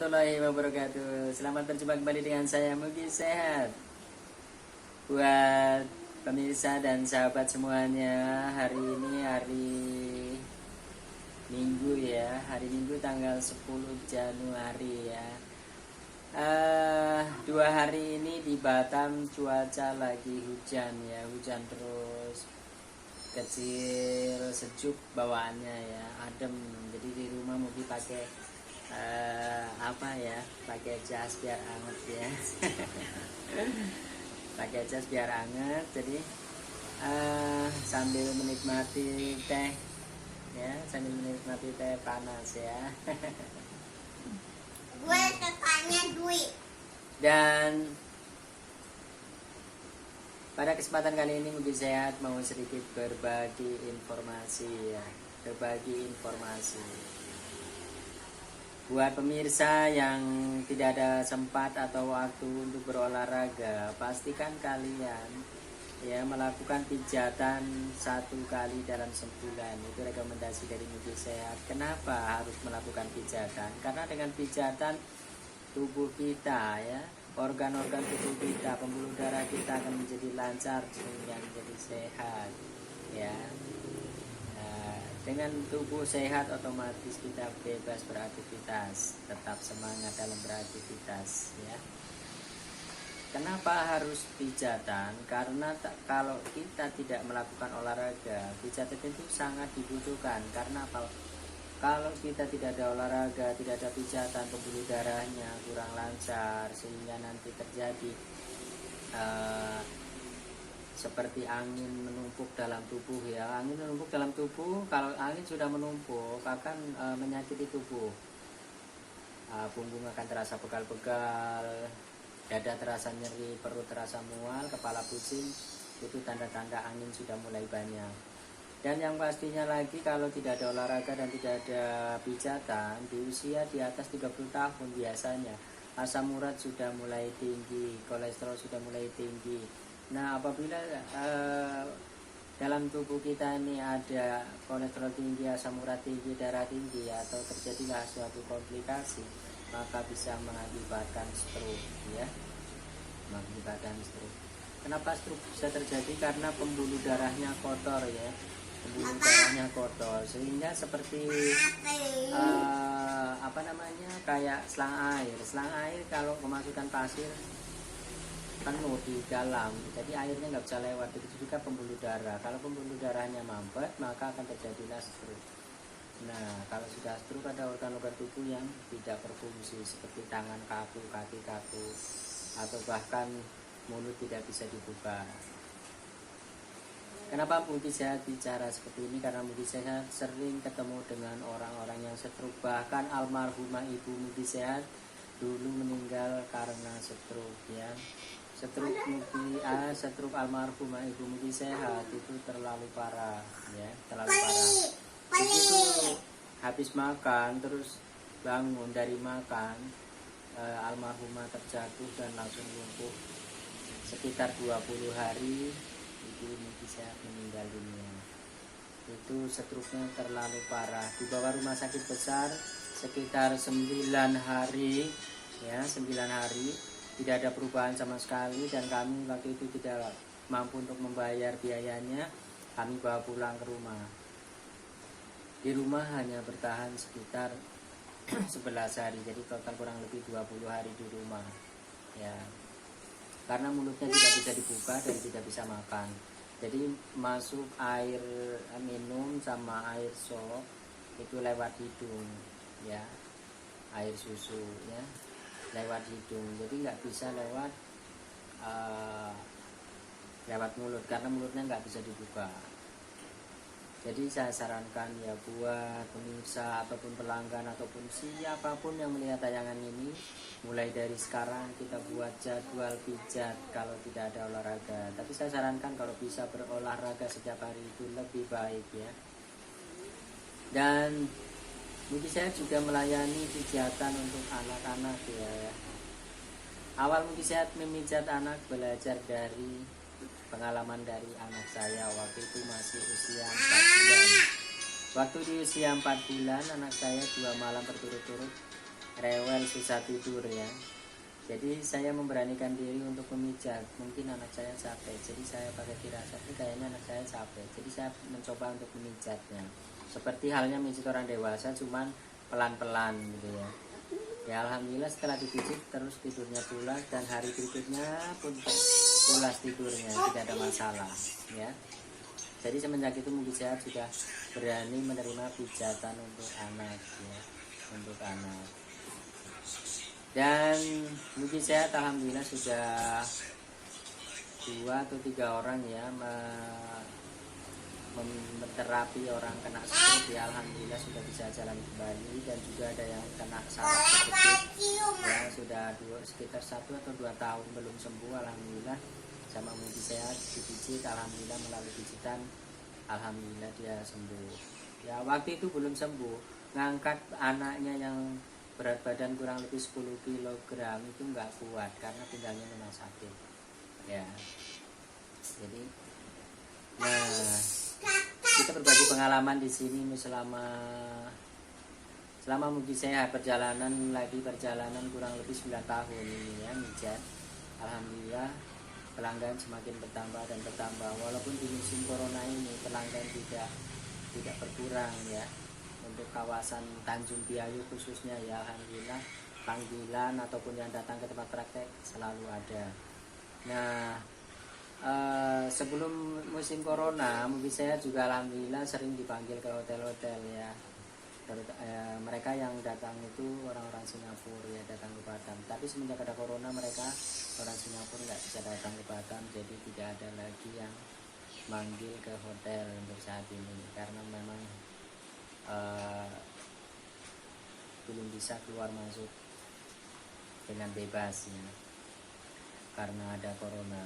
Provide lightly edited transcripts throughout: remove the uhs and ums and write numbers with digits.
warahmatullahi wabarakatuh. Selamat berjumpa kembali dengan saya Mugi Sehat. Buat pemirsa dan sahabat semuanya, hari ini hari Minggu ya. Hari Minggu tanggal 10 Januari ya. 2 hari ini di Batam cuaca lagi hujan ya. Hujan terus, kecil, sejuk bawaannya ya, adem. Jadi di rumah Mugi pakai pakai jas biar anget ya. Pakai jas biar anget, jadi sambil menikmati teh ya, sambil menikmati teh panas ya. Gue sukanya duit. Dan pada kesempatan kali ini Mugi Sehat mau sedikit berbagi informasi ya, berbagi informasi. Buat pemirsa yang tidak ada sempat atau waktu untuk berolahraga, pastikan kalian ya melakukan pijatan 1 kali dalam sebulan. Itu rekomendasi dari Mugi Sehat. Kenapa harus melakukan pijatan? Karena dengan pijatan tubuh kita ya, organ-organ tubuh kita, pembuluh darah kita akan menjadi lancar sehingga menjadi sehat ya. Dengan tubuh sehat otomatis kita bebas beraktivitas, tetap semangat dalam beraktivitas ya. Kenapa harus pijatan? Karena kalau kita tidak melakukan olahraga, pijatan itu sangat dibutuhkan. Karena apa? Kalau kita tidak ada olahraga, tidak ada pijatan, pembuluh darahnya kurang lancar sehingga nanti terjadi seperti angin menumpuk dalam tubuh ya. Angin menumpuk dalam tubuh, kalau angin sudah menumpuk akan menyakiti tubuh. Punggung akan terasa pegal-pegal, dada terasa nyeri, perut terasa mual, kepala pusing. Itu tanda-tanda angin sudah mulai banyak. Dan yang pastinya lagi, kalau tidak ada olahraga dan tidak ada pijatan, di usia di atas 30 tahun biasanya asam urat sudah mulai tinggi, kolesterol sudah mulai tinggi. Nah, apabila dalam tubuh kita ini ada kolesterol tinggi, asam urat tinggi, darah tinggi, atau terjadilah suatu komplikasi, maka bisa mengakibatkan stroke ya, mengakibatkan stroke. Kenapa stroke bisa terjadi? Karena pembuluh darahnya kotor ya, pembuluh darahnya kotor, sehingga seperti kayak selang air kalau kemasukan pasir penuh di dalam, jadi airnya nggak bisa lewat. Begitu juga pembuluh darah, kalau pembuluh darahnya mampet maka akan terjadilah stroke. Nah, kalau sudah stroke ada organ-organ tubuh yang tidak berfungsi seperti tangan kaku, kaki kaku, atau bahkan mulut tidak bisa dibuka. Kenapa Mugi Sehat bicara seperti ini? Karena Mugi Sehat sering ketemu dengan orang-orang yang stroke. Bahkan almarhumah ibu Mugi Sehat dulu meninggal karena stroke ya. Stroke almarhumah ibu Mugi Sehat itu terlalu parah ya, terlalu parah. Itu habis makan terus bangun dari makan, almarhumah terjatuh dan langsung lumpuh. Sekitar 20 hari ibu Mugi Sehat meninggal dunia. Itu stroke-nya terlalu parah. Dibawa rumah sakit besar sekitar 9 hari ya, 9 hari. Tidak ada perubahan sama sekali, dan kami waktu itu tidak mampu untuk membayar biayanya. Kami bawa pulang ke rumah. Di rumah hanya bertahan sekitar 11 hari, jadi total kurang lebih 20 hari di rumah ya. Karena mulutnya tidak bisa dibuka dan tidak bisa makan, jadi masuk air minum sama air sop itu lewat hidung ya, air susu ya lewat hidung, jadi nggak bisa lewat mulut, karena mulutnya nggak bisa dibuka. Jadi saya sarankan ya buat pemirsa ataupun pelanggan ataupun siapapun yang melihat tayangan ini, mulai dari sekarang kita buat jadwal pijat kalau tidak ada olahraga. Tapi saya sarankan kalau bisa berolahraga setiap hari itu lebih baik ya. Dan Mugi Sehat juga melayani pijatan untuk anak-anak ya. Awal Mugi Sehat memijat anak belajar dari pengalaman dari anak saya waktu itu masih usia 4 bulan. Waktu di usia 4 bulan anak saya 2 malam berturut-turut rewel, susah tidur ya. Jadi saya memberanikan diri untuk memijat. Mungkin anak saya capek, jadi saya pakai firasat ini kayaknya anak saya capek. Jadi saya mencoba untuk memijatnya. Seperti halnya mijit orang dewasa, cuman pelan-pelan gitu ya. Ya alhamdulillah setelah dipijit terus tidurnya pulas, dan hari berikutnya pun pulas tidurnya, tidak ada masalah ya. Jadi semenjak itu mungkin saya sudah berani menerima pijatan untuk anak ya, untuk anak. Dan mungkin saya alhamdulillah sudah 2 atau 3 orang ya menterapi orang kena stroke ya, alhamdulillah sudah bisa jalan kembali. Dan juga ada yang kena saraf kejepit ya, sudah sekitar 1 atau 2 tahun belum sembuh, alhamdulillah sama mungkin sehat dipijit, alhamdulillah melalui pijitan alhamdulillah dia sembuh ya. Waktu itu belum sembuh, ngangkat anaknya yang berat badan kurang lebih 10 kg itu nggak kuat karena pinggangnya memang sakit ya. Jadi nah kita berbagi pengalaman di sini selama mungkin sehat perjalanan kurang lebih 9 tahun ini ya mijat. Alhamdulillah pelanggan semakin bertambah dan bertambah, walaupun di musim corona ini pelanggan tidak berkurang ya. Untuk kawasan Tanjung Priok khususnya ya alhamdulillah panggilan ataupun yang datang ke tempat praktek selalu ada. Nah sebelum musim corona mungkin saya juga alhamdulillah sering dipanggil ke hotel-hotel ya. Mereka yang datang itu orang-orang Singapura ya, datang ke Batam. Tapi semenjak ada corona mereka orang Singapura nggak bisa datang ke Batam, jadi tidak ada lagi yang manggil ke hotel untuk saat ini karena memang belum bisa keluar masuk dengan bebas ya karena ada corona.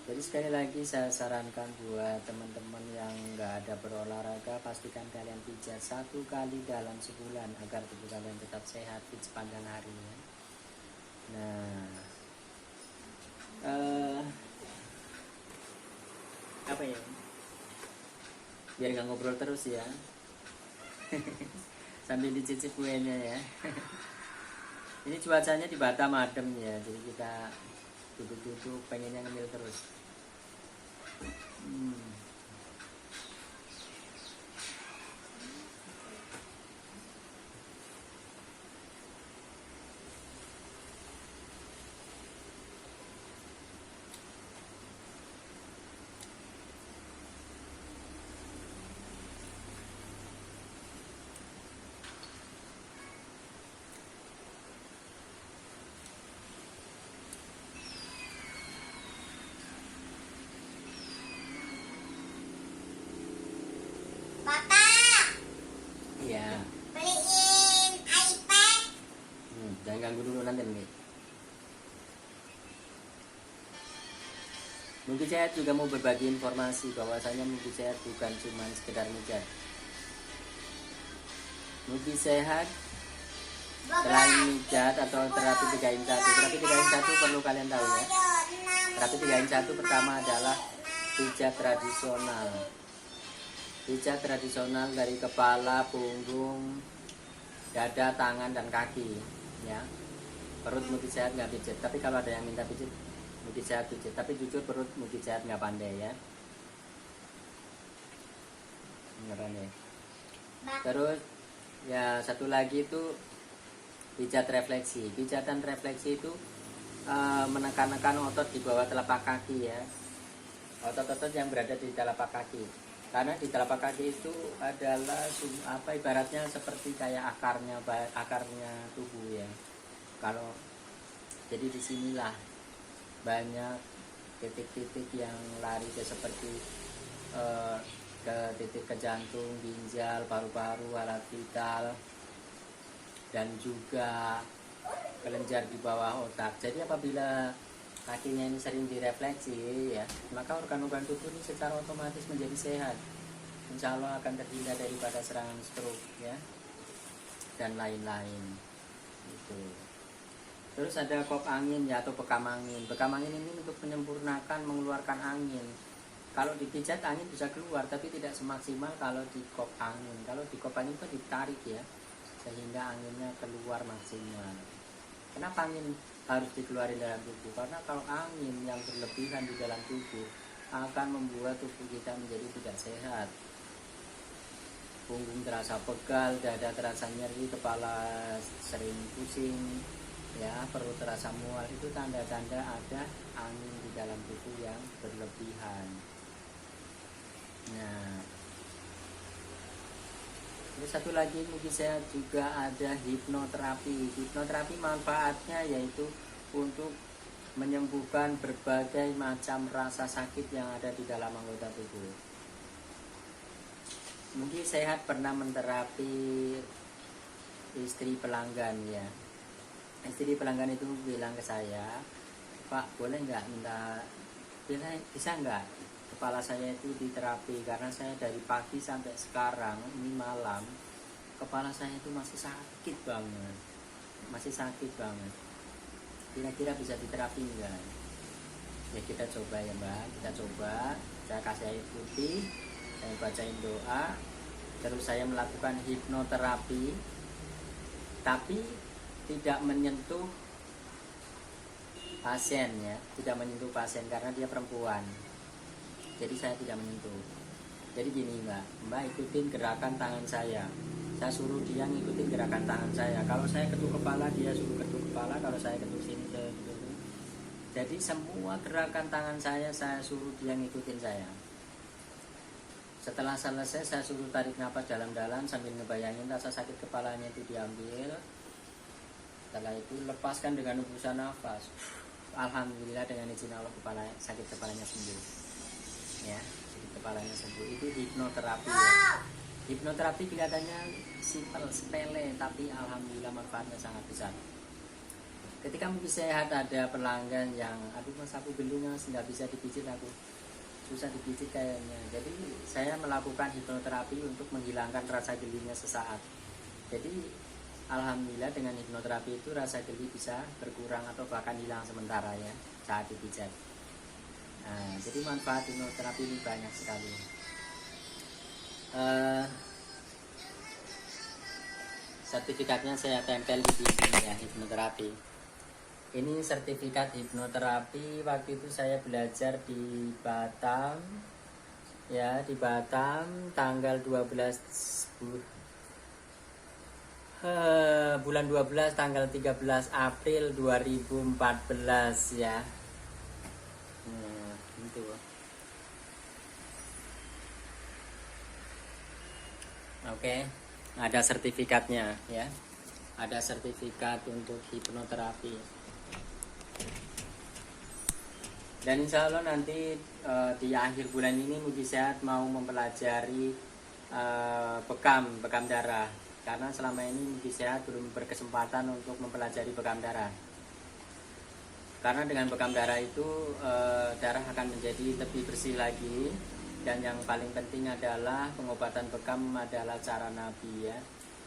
Jadi sekali lagi saya sarankan buat teman-teman yang nggak ada berolahraga, pastikan kalian pijat 1 kali dalam sebulan agar tubuh kalian tetap sehat di sepanjang harinya. Nah apa ya, biar nggak ngobrol terus ya. Sambil dicicip kuenya ya. Ini cuacanya di Batam adem ya, jadi kita duduk-duduk pengennya ngemil terus. Bapak, Iya. beliin iPad. Jangan ganggu dulu nanti nih. Mungkin saya juga mau berbagi informasi bahwasanya mungkin sehat bukan cuma sekedar mijat. Mungkin sehat selain mijat atau terapi 3 in 1. Terapi 3 in 1 perlu kalian tahu ya. Terapi 3 in 1 pertama adalah pijat tradisional. Pijat tradisional dari kepala, punggung, dada, tangan, dan kaki ya. Perut mungkin sehat nggak pijat, tapi kalau ada yang minta pijat mungkin sehat pijat, tapi jujur perut mungkin sehat nggak pandai ya. Beneran ya. Terus ya satu lagi itu pijat refleksi. Pijatan refleksi itu menekan-nekan otot di bawah telapak kaki ya, otot-otot yang berada di telapak kaki. Karena di telapak kaki itu adalah ibaratnya seperti kayak akarnya tubuh ya. Kalau jadi disinilah banyak titik-titik yang lari ke seperti ke titik ke jantung, ginjal, paru-paru, alat vital, dan juga kelenjar di bawah otak. Jadi apabila kakinya ini sering direfleksi ya, maka organ-organ tubuh ini secara otomatis menjadi sehat. Insya Allah akan terhindar daripada serangan stroke ya, dan lain-lain itu. Terus ada kop angin ya, atau bekam angin. Bekam angin ini untuk menyempurnakan mengeluarkan angin. Kalau dipijat angin bisa keluar, tapi tidak semaksimal kalau di kop angin. Kalau di kop angin itu ditarik ya. sehingga anginnya keluar maksimal. Kenapa angin harus dikeluarin dalam tubuh? Karena kalau angin yang berlebihan di dalam tubuh akan membuat tubuh kita menjadi tidak sehat. Punggung terasa pegal, dada terasa nyeri, kepala sering pusing, ya, perut terasa mual. Itu tanda-tanda ada angin di dalam tubuh yang berlebihan. Nah, terus satu lagi mungkin saya juga ada hipnoterapi. Hipnoterapi manfaatnya yaitu untuk menyembuhkan berbagai macam rasa sakit yang ada di dalam anggota tubuh. Mungkin sehat pernah menterapi istri pelanggan ya. Istri pelanggan itu bilang ke saya, Pak, boleh nggak minta, bisa nggak kepala saya itu diterapi, karena saya dari pagi sampai sekarang ini malam kepala saya itu masih sakit banget, kira-kira bisa diterapi nggak? Ya kita coba ya Mbak, kita coba. Saya kasih air putih, saya bacain doa, terus saya melakukan hipnoterapi, tapi tidak menyentuh pasien ya, tidak menyentuh pasien karena dia perempuan. Jadi saya tidak menyentuh. Jadi gini Mbak ikutin gerakan tangan saya. Saya suruh dia ngikutin gerakan tangan saya. Kalau saya ketuk kepala, dia suruh ketuk kepala. Kalau saya ketuk sini, saya ketuk. Jadi semua gerakan tangan saya suruh dia ngikutin saya. Setelah selesai, saya suruh tarik nafas dalam-dalam sambil ngebayangin rasa sakit kepalanya itu diambil. Setelah itu lepaskan dengan hembusan nafas. Alhamdulillah dengan izin Allah sakit kepalanya sembuh. Ya, sakit kepalanya sembuh. Itu hipnoterapi ya. Hipnoterapi kelihatannya simpel, sepele, tapi alhamdulillah manfaatnya sangat besar. Ketika mungkin sehat ada pelanggan yang, aduh mas aku geli mas, nggak bisa dipijit, aku susah dipijit kayaknya. Jadi saya melakukan hipnoterapi untuk menghilangkan rasa gelinya sesaat. Jadi alhamdulillah dengan hipnoterapi itu rasa geli bisa berkurang atau bahkan hilang sementara ya saat dipijat. Nah, jadi manfaat hipnoterapi ini banyak sekali. Sertifikatnya saya tempel di sini ya, hipnoterapi. Ini sertifikat hipnoterapi waktu itu saya belajar di Batam ya, di Batam tanggal 12 bulan 12 tanggal 13 April 2014 ya. Itu. Oke, ada sertifikatnya ya. Ada sertifikat untuk hipnoterapi. Dan insya Allah nanti di akhir bulan ini Mujizat mau mempelajari bekam darah. Karena selama ini Mujizat belum berkesempatan untuk mempelajari bekam darah. Karena dengan bekam darah itu darah akan menjadi lebih bersih lagi. Dan yang paling penting adalah pengobatan bekam adalah cara Nabi ya.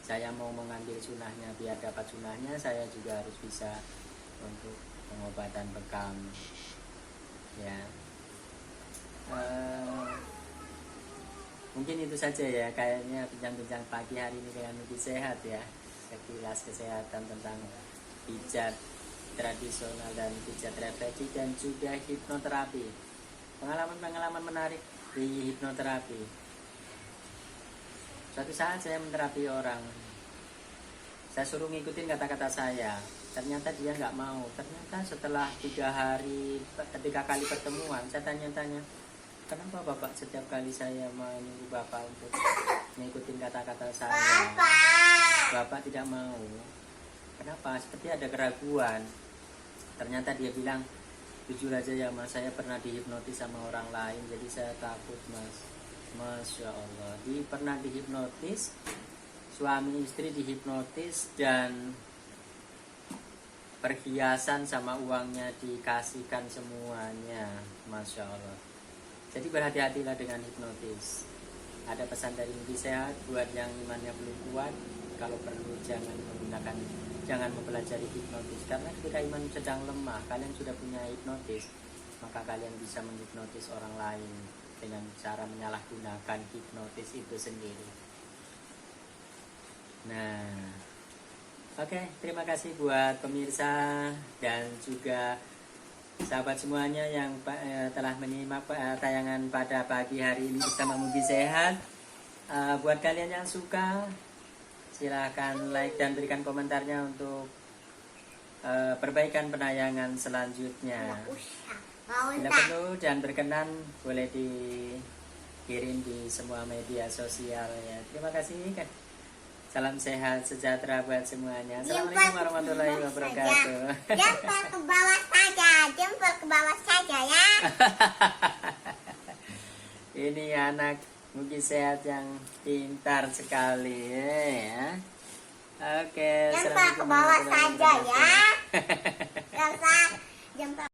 Saya mau mengambil sunahnya, biar dapat sunahnya saya juga harus bisa untuk pengobatan bekam ya. Mungkin itu saja ya, kayaknya bincang-bincang pagi hari ini dengan Mujizat sehat ya. Sekilas kesehatan tentang pijat tradisional dan pijat refleksi dan juga hipnoterapi. Pengalaman-pengalaman menarik di hipnoterapi. Suatu saat saya menterapi orang, saya suruh ngikutin kata-kata saya, ternyata dia nggak mau. Ternyata setelah 3 kali pertemuan, saya tanya-tanya, kenapa Bapak setiap kali saya menyuruh Bapak untuk ngikutin kata-kata saya, Bapak tidak mau? Kenapa? Seperti ada keraguan. Ternyata dia bilang, jujur aja ya mas, saya pernah dihipnotis sama orang lain, jadi saya takut mas. Masya Allah, pernah dihipnotis, suami istri dihipnotis dan perhiasan sama uangnya dikasihkan semuanya. Masya Allah. Jadi berhati-hatilah dengan hipnotis. Ada pesan dari Mujizat buat yang imannya belum kuat, kalau perlu jangan mempelajari hipnotis, karena ketika iman sedang lemah, kalian sudah punya hipnotis, maka kalian bisa menghipnotis orang lain dengan cara menyalahgunakan hipnotis itu sendiri. Nah, Oke, terima kasih buat pemirsa dan juga sahabat semuanya yang telah menyimak tayangan pada pagi hari ini bersama Mugi Sehat. Buat kalian yang suka, silahkan like dan berikan komentarnya untuk perbaikan penayangan selanjutnya. Bila perlu dan berkenan boleh dikirim di semua media sosial ya. Terima kasih kan. Salam sehat sejahtera buat semuanya. Assalamualaikum warahmatullahi wabarakatuh. Jempol ke bawah saja, jempol ke bawah saja ya. Ini anak Mugi Sehat yang pintar sekali ya. Oke, Jempol ke bawah saja ya. Jempol